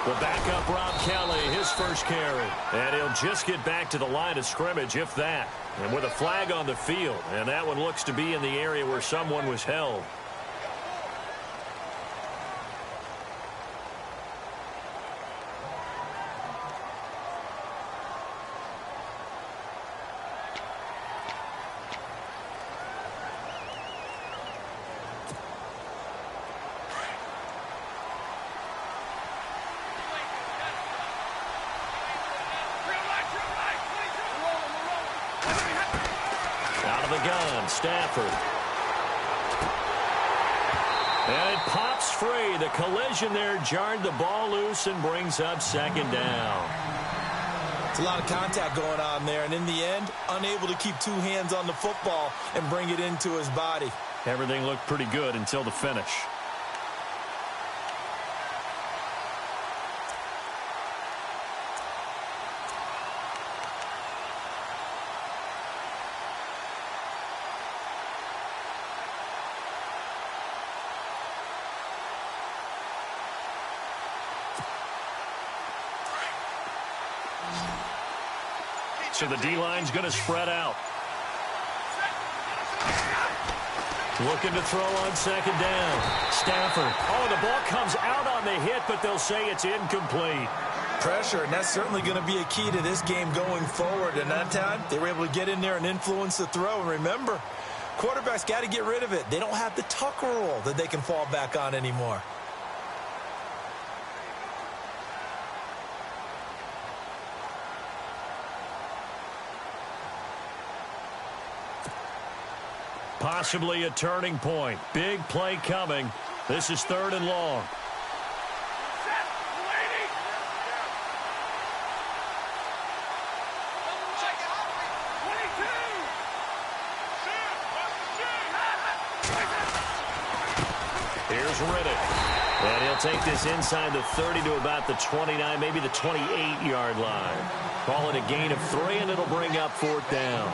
The backup, Rob Kelly, his first carry. And he'll just get back to the line of scrimmage, if that. And with a flag on the field. And that one looks to be in the area where someone was held. Stafford. And it pops free. The collision there jarred the ball loose and brings up second down. It's a lot of contact going on there, and in the end, unable to keep 2 hands on the football and bring it into his body. Everything looked pretty good until the finish. So the D-line's going to spread out. Looking to throw on second down. Stafford. Oh, the ball comes out on the hit, but they'll say it's incomplete. Pressure, and that's certainly going to be a key to this game going forward. And that time, they were able to get in there and influence the throw. And remember, quarterbacks got to get rid of it. They don't have the tuck rule that they can fall back on anymore. Possibly a turning point. Big play coming. This is third and long. Here's Riddick. And he'll take this inside the 30 to about the 29, maybe the 28-yard line. Call it a gain of 3, and it'll bring up fourth down.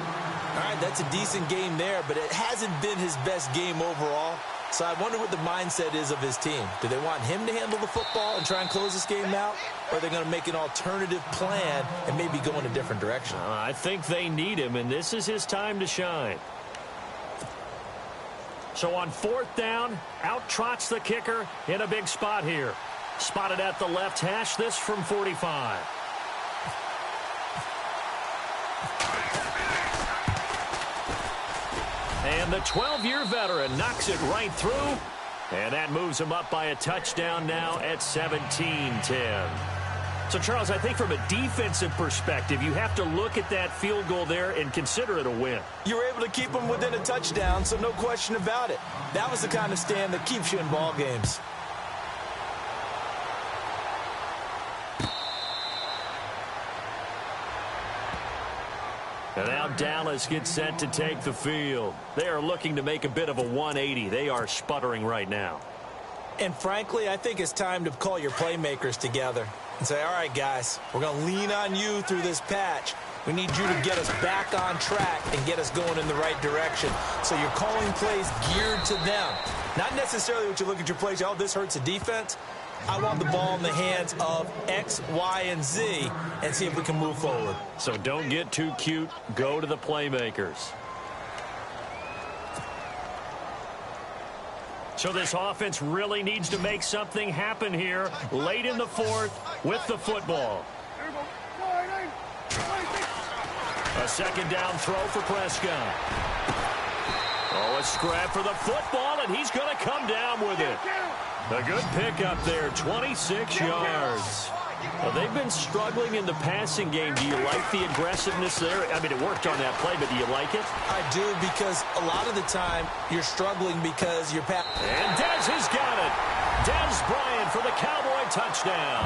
All right, that's a decent game there, but it hasn't been his best game overall. So I wonder what the mindset is of his team. Do they want him to handle the football and try and close this game out? Or are they going to make an alternative plan and maybe go in a different direction? I think they need him, and this is his time to shine. So on fourth down, out trots the kicker in a big spot here. Spotted at the left hash, this from 45. And the 12-year veteran knocks it right through. And that moves him up by a touchdown now at 17-10. So, Charles, I think from a defensive perspective, you have to look at that field goal there and consider it a win. You were able to keep them within a touchdown, so no question about it. That was the kind of stand that keeps you in ball games. And now Dallas gets set to take the field. They are looking to make a bit of a 180. They are sputtering right now. And frankly, I think it's time to call your playmakers together and say, all right, guys, we're going to lean on you through this patch. We need you to get us back on track and get us going in the right direction. So you're calling plays geared to them. Not necessarily what you look at your plays, oh, this hurts the defense. I want the ball in the hands of X, Y, and Z and see if we can move forward. So don't get too cute. Go to the playmakers. So this offense really needs to make something happen here late in the fourth with the football. A second down throw for Prescott. Oh, a scrap for the football, and he's going to come down with it. A good pickup there, 26 yards. Well, they've been struggling in the passing game. Do you like the aggressiveness there? I mean, it worked on that play, but do you like it? I do, because a lot of the time you're struggling because you're And Dez has got it. Dez Bryant for the Cowboy touchdown.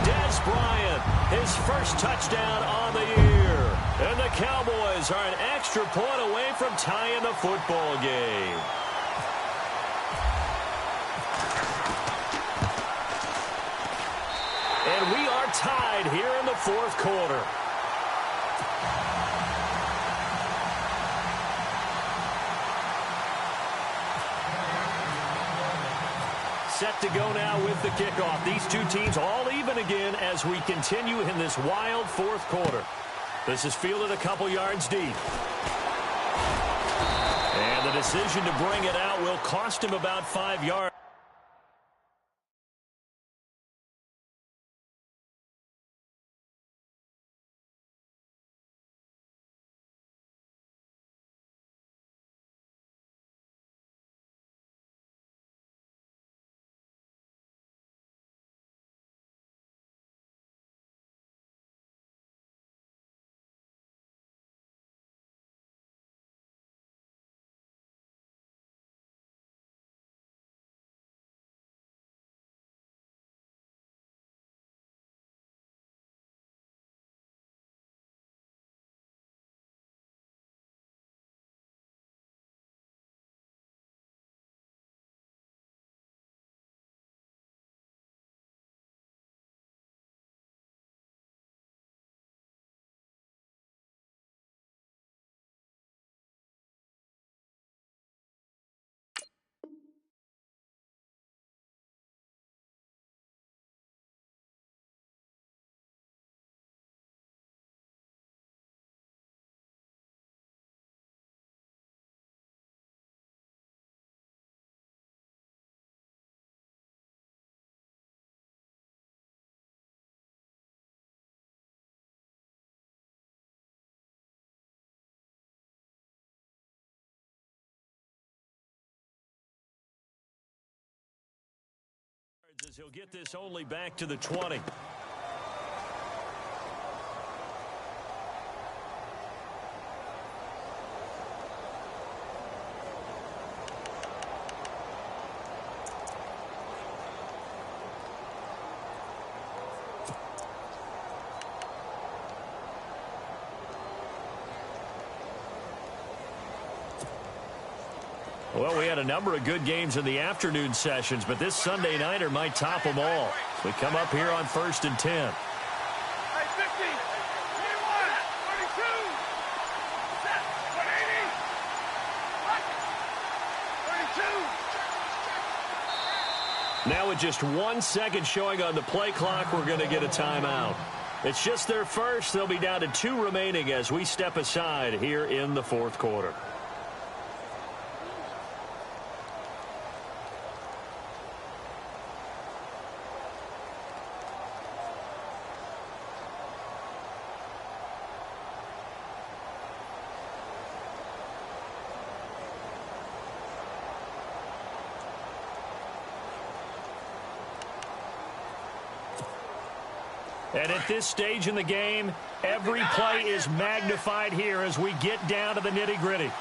Dez Bryant, his first touchdown on the year. And the Cowboys are an extra point away from tying the football game. And we are tied here in the fourth quarter. Set to go now with the kickoff. These two teams all even again as we continue in this wild fourth quarter. This is fielded a couple yards deep. And the decision to bring it out will cost him about 5 yards. As he'll get this only back to the 20. Well, we had a number of good games in the afternoon sessions, but this Sunday nighter might top them all. We come up here on 1st and 10. Now with just 1 second showing on the play clock, we're going to get a timeout. It's just their first. They'll be down to 2 remaining as we step aside here in the fourth quarter. And at this stage in the game, every play is magnified here as we get down to the nitty-gritty.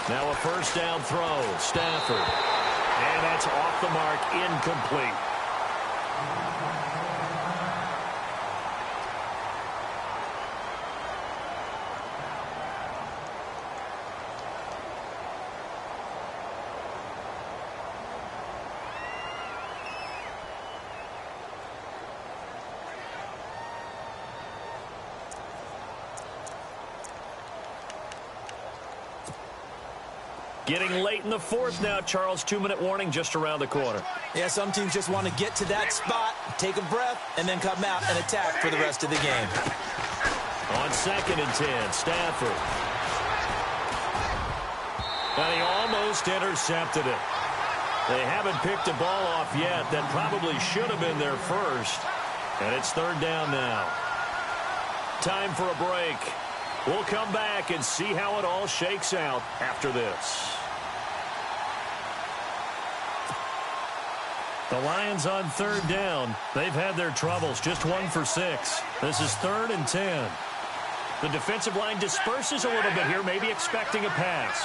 Now a first down throw, Stafford. And that's off the mark, incomplete. Getting late in the fourth now, Charles. 2-minute warning just around the corner. Yeah, some teams just want to get to that spot, take a breath, and then come out and attack for the rest of the game. On 2nd and 10, Stafford. And he almost intercepted it. They haven't picked a ball off yet. That probably should have been their first. And it's 3rd down now. Time for a break. We'll come back and see how it all shakes out after this. The Lions on 3rd down. They've had their troubles, just 1 for 6. This is 3rd and 10. The defensive line disperses a little bit here, maybe expecting a pass.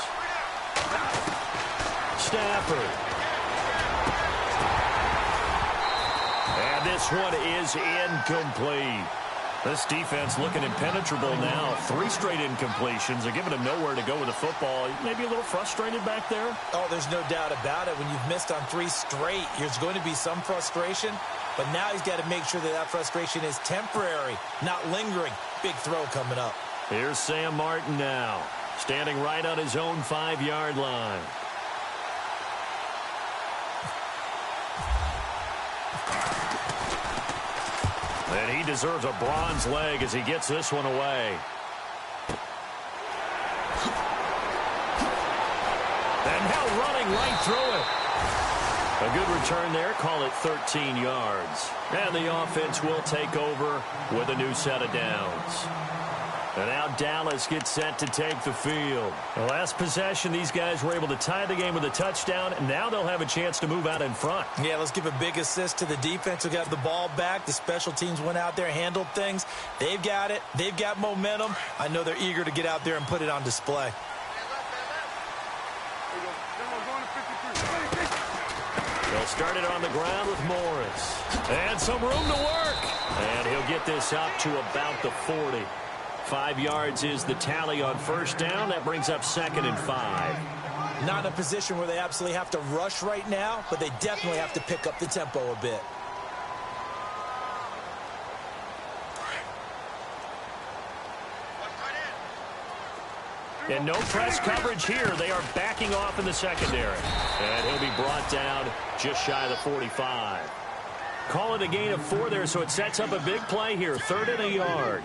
Stafford. And this one is incomplete. This defense looking impenetrable now. 3 straight incompletions. They're giving him nowhere to go with the football. Maybe a little frustrated back there. Oh, there's no doubt about it. When you've missed on 3 straight, there's going to be some frustration. But now he's got to make sure that that frustration is temporary, not lingering. Big throw coming up. Here's Sam Martin now, standing right on his own 5-yard line. And he deserves a bronze leg as he gets this one away. And now running right through it. A good return there. Call it 13 yards. And the offense will take over with a new set of downs. And now Dallas gets set to take the field. The last possession, these guys were able to tie the game with a touchdown, and now they'll have a chance to move out in front. Yeah, let's give a big assist to the defense who got the ball back. The special teams went out there, handled things. They've got it. They've got momentum. I know they're eager to get out there and put it on display. They'll start it on the ground with Morris. And some room to work. And he'll get this up to about the 40. 5 yards is the tally on first down. That brings up 2nd and 5. Not in a position where they absolutely have to rush right now, but they definitely have to pick up the tempo a bit. And no press coverage here. They are backing off in the secondary. And he'll be brought down just shy of the 45. Call it a gain of 4 there, so it sets up a big play here. 3rd and a yard.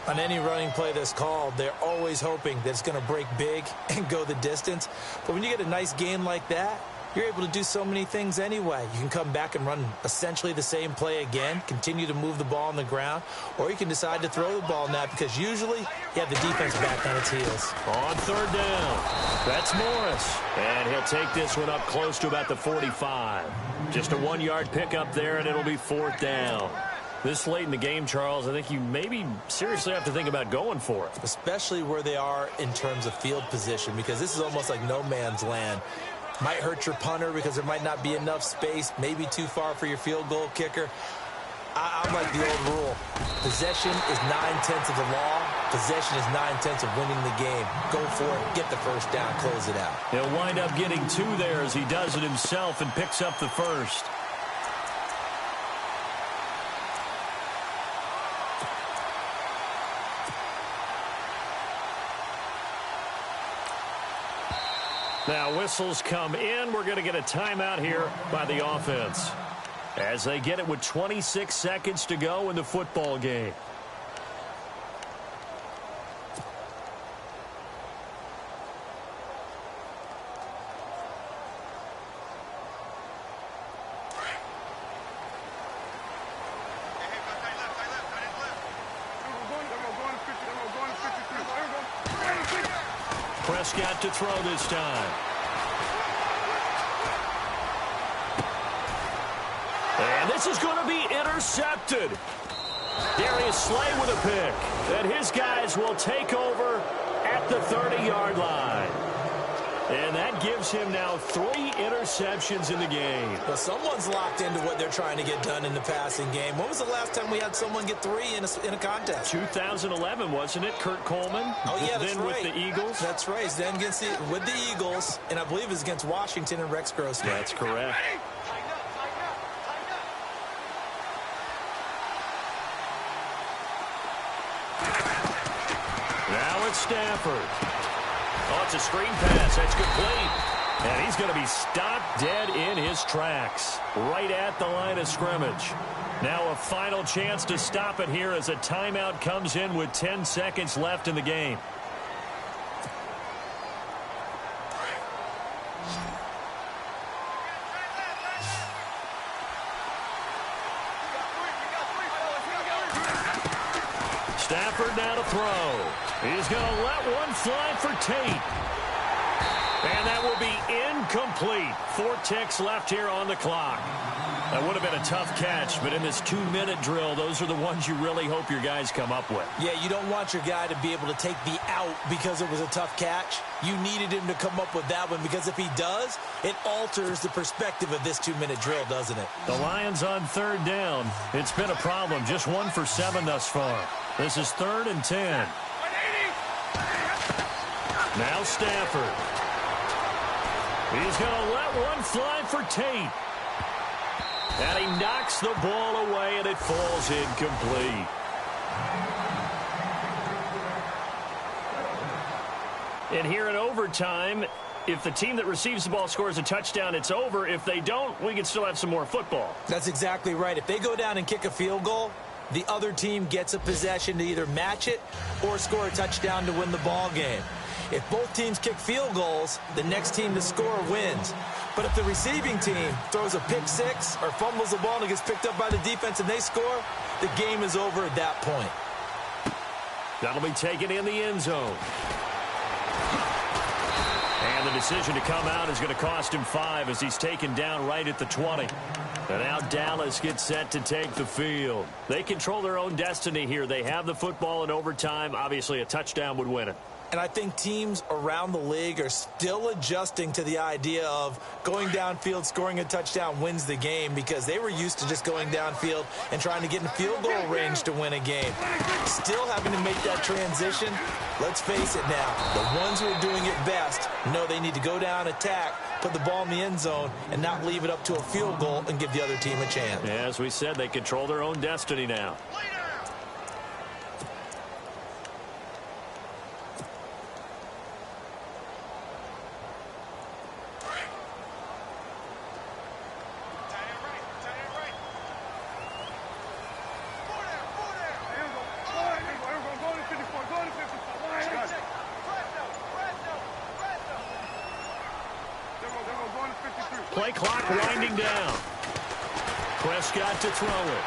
On any running play that's called, they're always hoping that it's going to break big and go the distance. But when you get a nice gain like that, you're able to do so many things anyway. You can come back and run essentially the same play again, continue to move the ball on the ground, or you can decide to throw the ball now because usually you have the defense back on its heels. On 3rd down, that's Morris. And he'll take this one up close to about the 45. Just a 1-yard pickup there, and it'll be 4th down. This late in the game, Charles, I think you maybe seriously have to think about going for it. Especially where they are in terms of field position, because this is almost like no man's land. Might hurt your punter because there might not be enough space, maybe too far for your field goal kicker. I'm like the old rule. Possession is 9/10 of the law. Possession is 9/10 of winning the game. Go for it, get the first down, close it out. He'll wind up getting 2 there as he does it himself and picks up the first. Now whistles come in. We're going to get a timeout here by the offense as they get it with 26 seconds to go in the football game. Prescott to throw this time. This is going to be intercepted. Darius Slay with a pick. And his guys will take over at the 30-yard line. And that gives him now 3 interceptions in the game. Well, someone's locked into what they're trying to get done in the passing game. When was the last time we had someone get 3 in a contest? 2011, wasn't it? Kurt Coleman? Oh, yeah, that's then right. With the Eagles? That's right. Then with the Eagles, and I believe it was against Washington and Rex Grossman. That's correct. Now it's Stafford. Oh, it's a screen pass. That's complete. And he's going to be stopped dead in his tracks, right at the line of scrimmage. Now a final chance to stop it here as a timeout comes in with 10 seconds left in the game. Stafford now to throw. He's going to let one fly for Tate. And that will be incomplete. 4 ticks left here on the clock. That would have been a tough catch, but in this 2-minute drill, those are the ones you really hope your guys come up with. Yeah, you don't want your guy to be able to take the out because it was a tough catch. You needed him to come up with that one because if he does, it alters the perspective of this 2-minute drill, doesn't it? The Lions on 3rd down. It's been a problem. Just 1 for 7 thus far. This is 3rd and 10. Now Stafford. He's going to let one fly for Tate. And he knocks the ball away, and it falls incomplete. And here in overtime, if the team that receives the ball scores a touchdown, it's over. If they don't, we can still have some more football. That's exactly right. If they go down and kick a field goal, the other team gets a possession to either match it or score a touchdown to win the ball game. If both teams kick field goals, the next team to score wins. But if the receiving team throws a pick six or fumbles the ball and it gets picked up by the defense and they score, the game is over at that point. That'll be taken in the end zone. And the decision to come out is going to cost him 5 as he's taken down right at the 20. And now Dallas gets set to take the field. They control their own destiny here. They have the football in overtime. Obviously, a touchdown would win it. And I think teams around the league are still adjusting to the idea of going downfield, scoring a touchdown wins the game because they were used to just going downfield and trying to get in field goal range to win a game. Still having to make that transition. Let's face it now, the ones who are doing it best know they need to go down, attack, put the ball in the end zone, and not leave it up to a field goal and give the other team a chance. Yeah, as we said, they control their own destiny now. Play clock winding down. Prescott to throw it.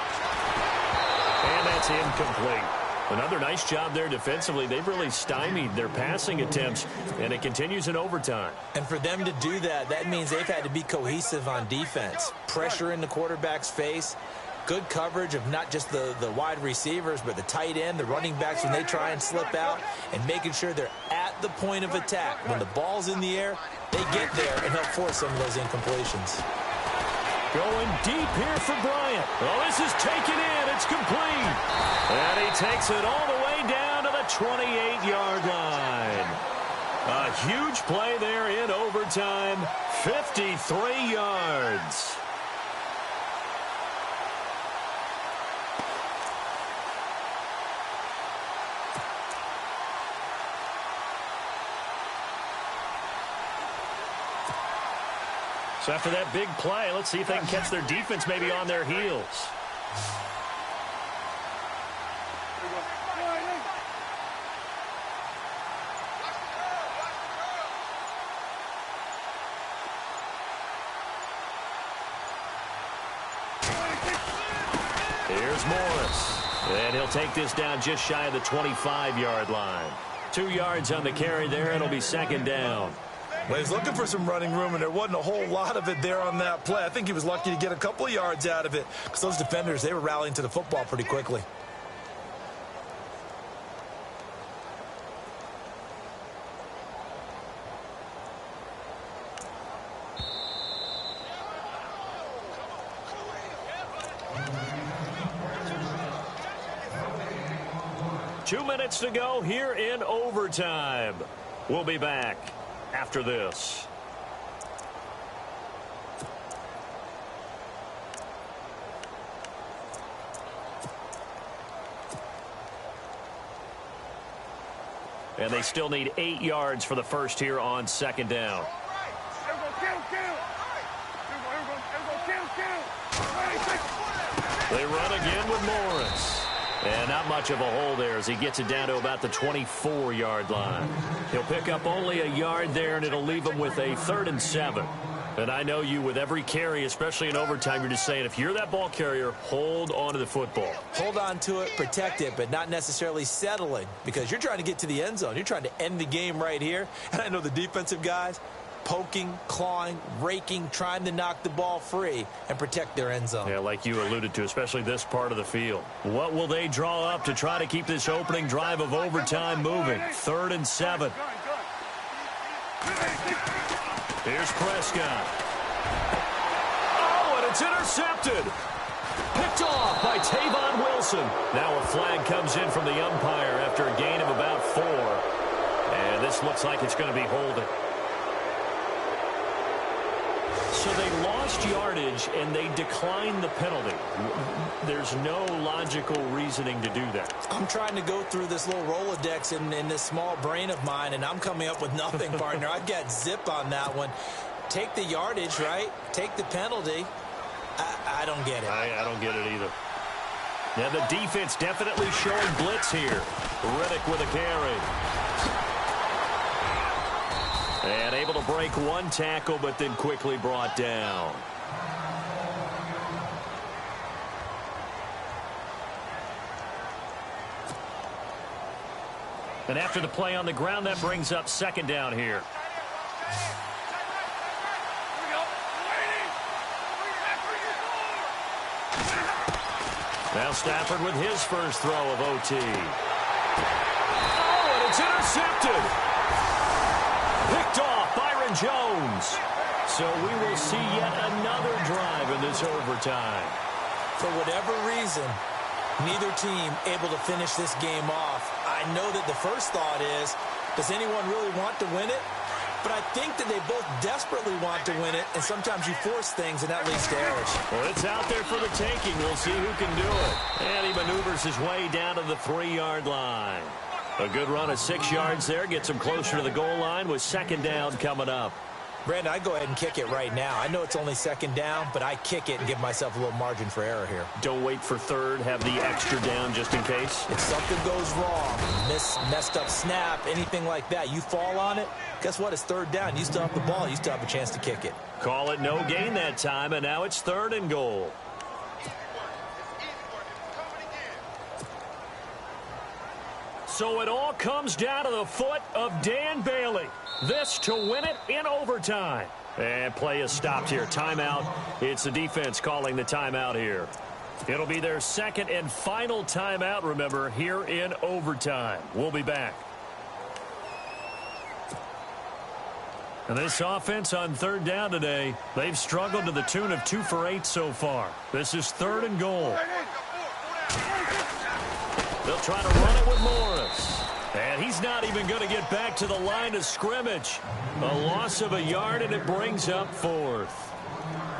And that's incomplete. Another nice job there defensively. They've really stymied their passing attempts, and it continues in overtime. And for them to do that, that means they've had to be cohesive on defense. Pressure in the quarterback's face. Good coverage of not just the wide receivers, but the tight end, the running backs when they try and slip out, and making sure they're at the point of attack. When the ball's in the air, they get there and help force some of those incompletions. Going deep here for Bryant. Oh, this is taken in. It's complete. And he takes it all the way down to the 28-yard line. A huge play there in overtime. 53 yards. So after that big play, let's see if they can catch their defense maybe on their heels. Here's Morris. And he'll take this down just shy of the 25-yard line. 2 yards on the carry there. It'll be second down. Well, he was looking for some running room, and there wasn't a whole lot of it there on that play. I think he was lucky to get a couple of yards out of it because those defenders, they were rallying to the football pretty quickly. Two minutes to go here in overtime. We'll be back after this. And they still need 8 yards for the first here on second down. They run again with Morris. And not much of a hole there as he gets it down to about the 24-yard line. He'll pick up only a yard there, and it'll leave him with a 3rd and 7. And I know you, with every carry, especially in overtime, you're just saying, if you're that ball carrier, hold on to the football. Hold on to it, protect it, but not necessarily settling, because you're trying to get to the end zone. You're trying to end the game right here. And I know the defensive guys, poking, clawing, raking, trying to knock the ball free and protect their end zone. Yeah, like you alluded to, especially this part of the field. What will they draw up to try to keep this opening drive of overtime moving? 3rd and 7. Here's Prescott. Oh, and it's intercepted. Picked off by Tavon Wilson. Now a flag comes in from the umpire after a gain of about 4. And this looks like it's going to be holding. So they lost yardage, and they declined the penalty. There's no logical reasoning to do that. I'm trying to go through this little Rolodex in this small brain of mine, and I'm coming up with nothing, partner. I've got zip on that one. Take the yardage, right? Take the penalty. I don't get it. I don't get it either. Now the defense definitely showing blitz here. Riddick with a carry. And able to break one tackle, but then quickly brought down. And after the play on the ground, that brings up second down here. Now Stafford with his first throw of OT. Oh, and it's intercepted. Picked off Byron Jones. So we will see yet another drive in this overtime. For whatever reason, neither team able to finish this game off. I know that the first thought is, does anyone really want to win it? But I think that they both desperately want to win it, and sometimes you force things, and that leads to errors. Well, it's out there for the taking. We'll see who can do it. And he maneuvers his way down to the 3-yard line. A good run of 6 yards there. Gets him closer to the goal line with second down coming up. Brandon, I'd go ahead and kick it right now. I know it's only second down, but I kick it and give myself a little margin for error here. Don't wait for third. Have the extra down just in case. If something goes wrong, messed up snap, anything like that, you fall on it, guess what? It's third down. You still have the ball. You still have a chance to kick it. Call it no gain that time, and now it's 3rd and goal. So it all comes down to the foot of Dan Bailey. This to win it in overtime. And play is stopped here. Timeout. It's the defense calling the timeout here. It'll be their second and final timeout, remember, here in overtime. We'll be back. And this offense on 3rd down today, they've struggled to the tune of 2 for 8 so far. This is 3rd and goal. They'll try to run it with Morris. And he's not even going to get back to the line of scrimmage. A loss of a yard, and it brings up 4th.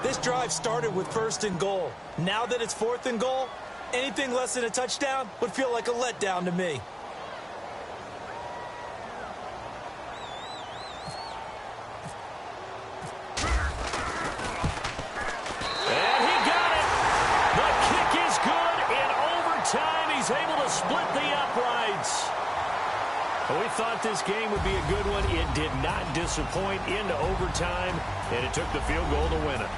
This drive started with 1st and goal. Now that it's 4th and goal, anything less than a touchdown would feel like a letdown to me. And he got it. The kick is good in overtime. He's able to split the uprights. We thought this game would be a good one. It did not disappoint into overtime, and it took the field goal to win it.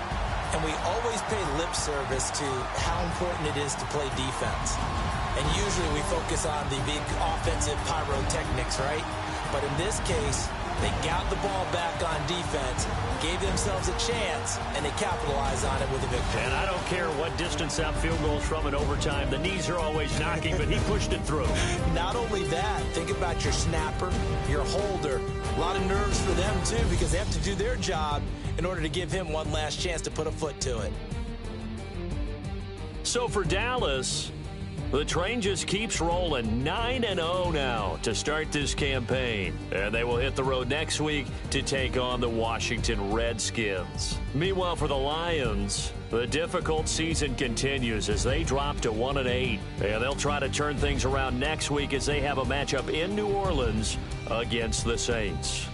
And we always pay lip service to how important it is to play defense. And usually we focus on the big offensive pyrotechnics, right? But in this case, They got the ball back on defense, gave themselves a chance, and they capitalized on it with a victory. And I don't care what distance that field goal is from in overtime. The knees are always knocking, but he pushed it through. Not only that, think about your snapper, your holder. A lot of nerves for them, too, because they have to do their job in order to give him one last chance to put a foot to it. So for Dallas, the train just keeps rolling. 9-0 now to start this campaign. And they will hit the road next week to take on the Washington Redskins. Meanwhile, for the Lions, the difficult season continues as they drop to 1-8. And they'll try to turn things around next week as they have a matchup in New Orleans against the Saints.